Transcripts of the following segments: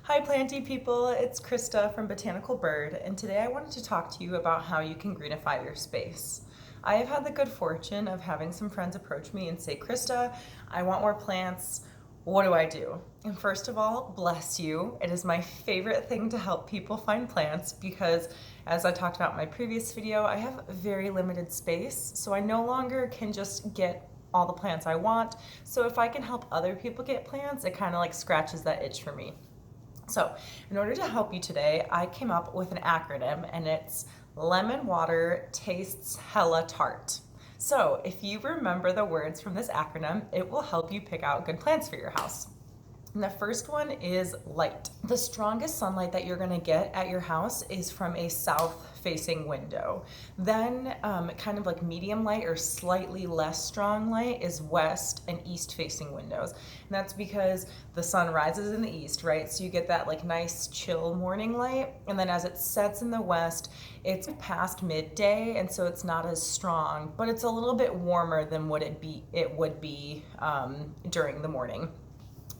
Hi planty people, it's Krista from Botanical Bird, and today I wanted to talk to you about how you can greenify your space. I have had the good fortune of having some friends approach me and say, Krista, I want more plants. What do I do? And first of all, bless you. It is my favorite thing to help people find plants because, as I talked about in my previous video, I have very limited space, so I no longer can just get all the plants I want. So if I can help other people get plants, it kind of like scratches that itch for me. So in order to help you today, I came up with an acronym, and it's lemon water tastes hella tart. So if you remember the words from this acronym, it will help you pick out good plants for your house. And the first one is light. The strongest sunlight that you're gonna get at your house is from a south-facing window. Then kind of like medium light or slightly less strong light is west and east-facing windows. And that's because the sun rises in the east, right? So you get that like nice chill morning light. And then as it sets in the west, it's past midday, and so it's not as strong, but it's a little bit warmer than what it would be during the morning.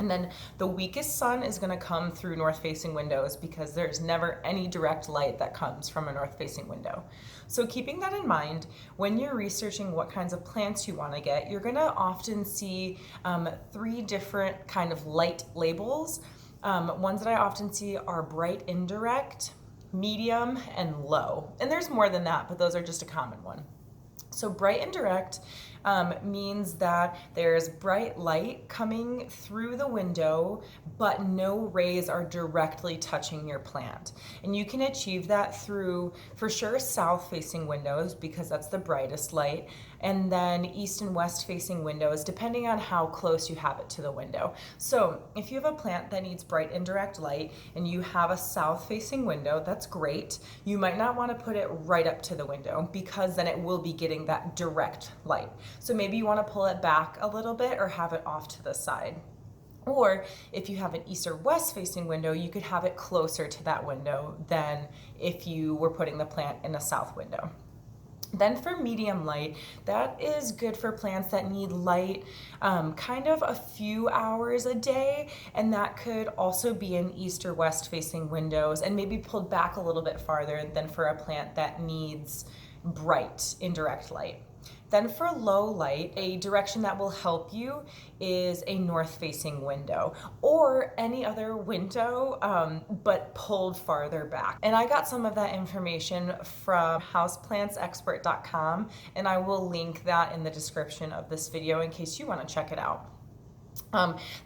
And then the weakest sun is going to come through north-facing windows because there's never any direct light that comes from a north-facing window. So keeping that in mind, when you're researching what kinds of plants you want to get, you're going to often see three different kind of light labels. Ones that I often see are bright indirect, medium, and low. And there's more than that, but those are just a common one. So bright indirect means that there's bright light coming through the window, but no rays are directly touching your plant. And you can achieve that through, for sure, south-facing windows because that's the brightest light, and then east and west-facing windows, depending on how close you have it to the window. So if you have a plant that needs bright indirect light and you have a south-facing window, that's great. You might not want to put it right up to the window because then it will be getting that direct light. So maybe you want to pull it back a little bit or have it off to the side. Or if you have an east or west facing window, you could have it closer to that window than if you were putting the plant in a south window. Then for medium light, that is good for plants that need light kind of a few hours a day, and that could also be in east or west facing windows and maybe pulled back a little bit farther than for a plant that needs bright indirect light. Then for low light, a direction that will help you is a north-facing window or any other window, but pulled farther back. And I got some of that information from houseplantcexpert.com, and I will link that in the description of this video in case you want to check it out.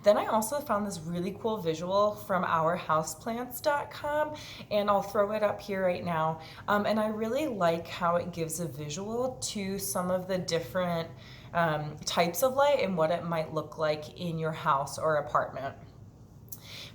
Then I also found this really cool visual from our houseplants.com, and I'll throw it up here right now. And I really like how it gives a visual to some of the different types of light and what it might look like in your house or apartment.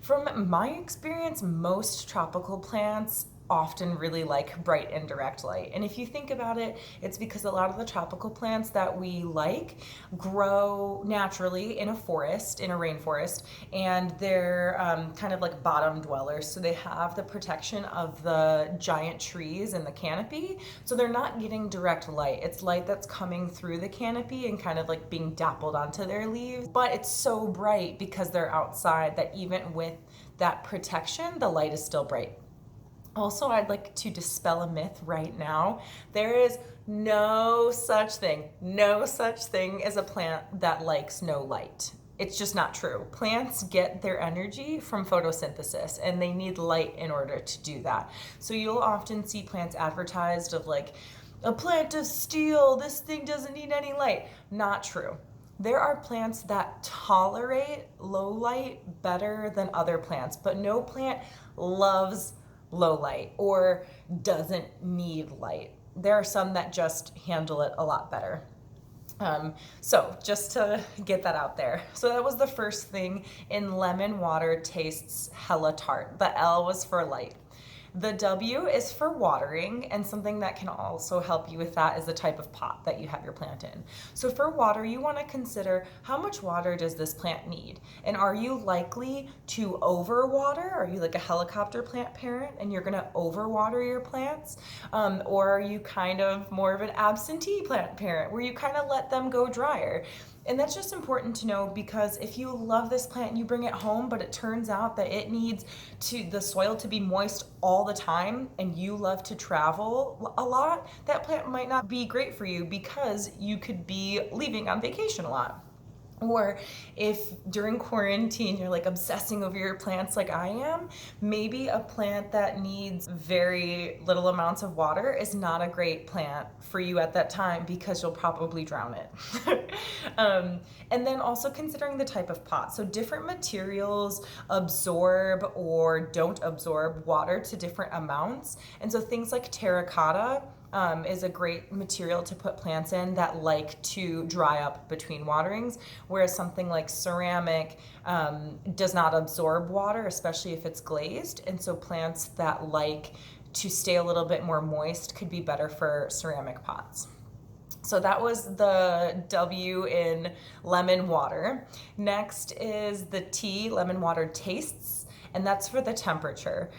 From my experience, most tropical plants often really like bright indirect light. And if you think about it, it's because a lot of the tropical plants that we like grow naturally in a forest, in a rainforest, and they're kind of like bottom dwellers. So they have the protection of the giant trees and the canopy. So they're not getting direct light. It's light that's coming through the canopy and kind of like being dappled onto their leaves. But it's so bright because they're outside that even with that protection, the light is still bright. Also, I'd like to dispel a myth right now. There is no such thing as a plant that likes no light. It's just not true. Plants get their energy from photosynthesis, and they need light in order to do that. So you'll often see plants advertised of like, a plant of steel, this thing doesn't need any light. Not true. There are plants that tolerate low light better than other plants, but no plant loves low light or doesn't need light. There are some that just handle it a lot better. So just to get that out there. So that was the first thing in lemon water tastes hella tart. The L was for light. The W is for watering, and something that can also help you with that is the type of pot that you have your plant in. So for water, you want to consider how much water does this plant need? And are you likely to overwater? Are you like a helicopter plant parent and you're going to overwater your plants? Or are you kind of more of an absentee plant parent where you kind of let them go drier? And that's just important to know, because if you love this plant and you bring it home, but it turns out that it needs the soil to be moist all the time, and you love to travel a lot, that plant might not be great for you because you could be leaving on vacation a lot. Or if during quarantine you're like obsessing over your plants like I am, maybe a plant that needs very little amounts of water is not a great plant for you at that time, because you'll probably drown it. And then also considering the type of pot. So different materials absorb or don't absorb water to different amounts. And so things like terracotta is a great material to put plants in that like to dry up between waterings, whereas something like ceramic does not absorb water, especially if it's glazed. And so plants that like to stay a little bit more moist could be better for ceramic pots. So that was the W in lemon water. Next is the T, lemon water tastes, and that's for the temperature.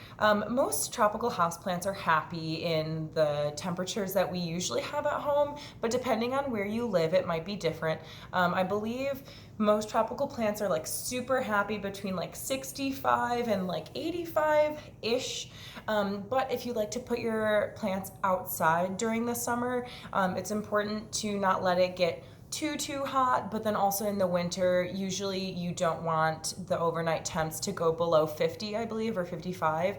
Most tropical houseplants are happy in the temperatures that we usually have at home, but depending on where you live, it might be different. I believe most tropical plants are like super happy between like 65 and like 85-ish. But if you like to put your plants outside during the summer, it's important to not let it get too hot, but then also in the winter, usually you don't want the overnight temps to go below 50, I believe, or 55,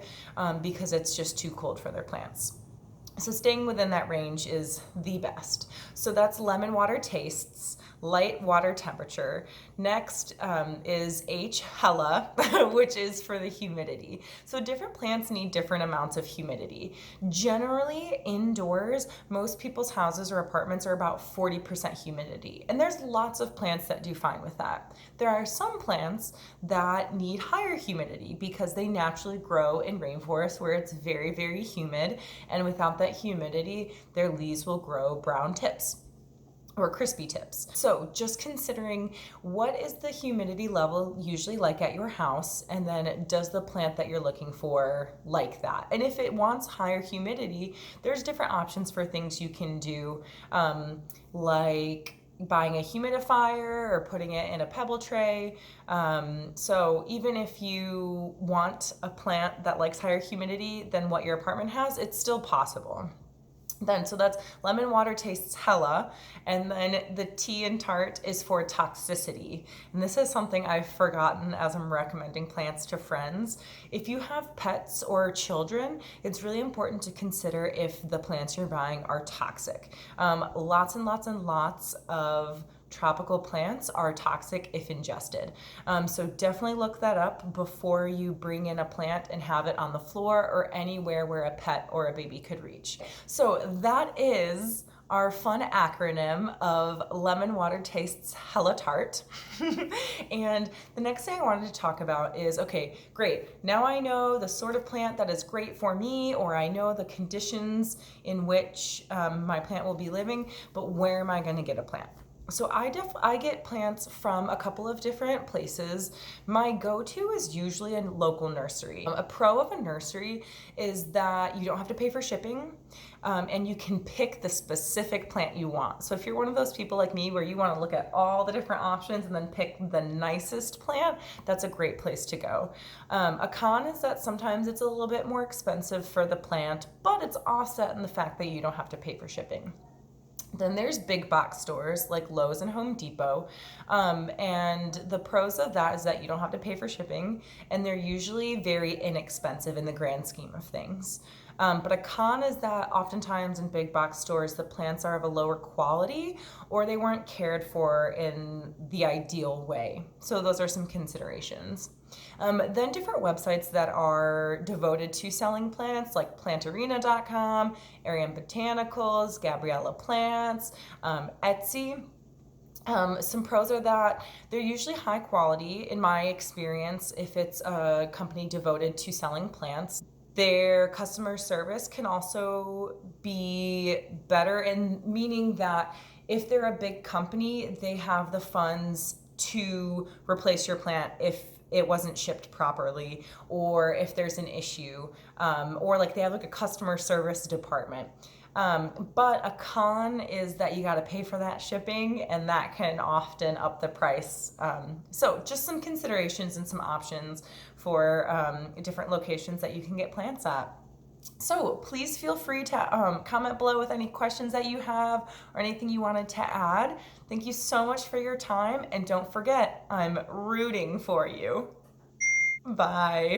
because it's just too cold for their plants. So staying within that range is the best. So that's lemon water tastes, light water temperature. Next is H, hella, which is for the humidity. So different plants need different amounts of humidity. Generally, indoors, most people's houses or apartments are about 40% humidity. And there's lots of plants that do fine with that. There are some plants that need higher humidity because they naturally grow in rainforests where it's very, very humid. And without that humidity, their leaves will grow brown tips or crispy tips. So just considering what is the humidity level usually like at your house, and then does the plant that you're looking for like that? And if it wants higher humidity, there's different options for things you can do, like buying a humidifier or putting it in a pebble tray. So even if you want a plant that likes higher humidity than what your apartment has, it's still possible. So that's lemon water tastes hella, and then the T in tart is for toxicity. And this is something I've forgotten as I'm recommending plants to friends. If you have pets or children, it's really important to consider if the plants you're buying are toxic. Lots and lots of tropical plants are toxic if ingested. So definitely look that up before you bring in a plant and have it on the floor or anywhere where a pet or a baby could reach. So that is our fun acronym of lemon water tastes hella tart. And the next thing I wanted to talk about is, okay, great. Now I know the sort of plant that is great for me, or I know the conditions in which my plant will be living, but where am I going to get a plant? So I get plants from a couple of different places. My go-to is usually a local nursery. A pro of a nursery is that you don't have to pay for shipping, and you can pick the specific plant you want. So if you're one of those people like me where you want to look at all the different options and then pick the nicest plant, that's a great place to go. A con is that sometimes it's a little bit more expensive for the plant, but it's offset in the fact that you don't have to pay for shipping. Then there's big box stores like Lowe's and Home Depot. And the pros of that is that you don't have to pay for shipping, and they're usually very inexpensive in the grand scheme of things. But a con is that oftentimes in big box stores, the plants are of a lower quality, or they weren't cared for in the ideal way. So those are some considerations. Then different websites that are devoted to selling plants, like plantarena.com, Ariane Botanicals, Gabriella Plants, Etsy. Some pros are that they're usually high quality, in my experience, if it's a company devoted to selling plants. Their customer service can also be better, in meaning that if they're a big company, they have the funds to replace your plant if it wasn't shipped properly, or if there's an issue, or like they have like a customer service department. But a con is that you got to pay for that shipping, and that can often up the price. So just some considerations and some options for different locations that you can get plants at. So please feel free to comment below with any questions that you have or anything you wanted to add. Thank you so much for your time, and don't forget, I'm rooting for you. Bye.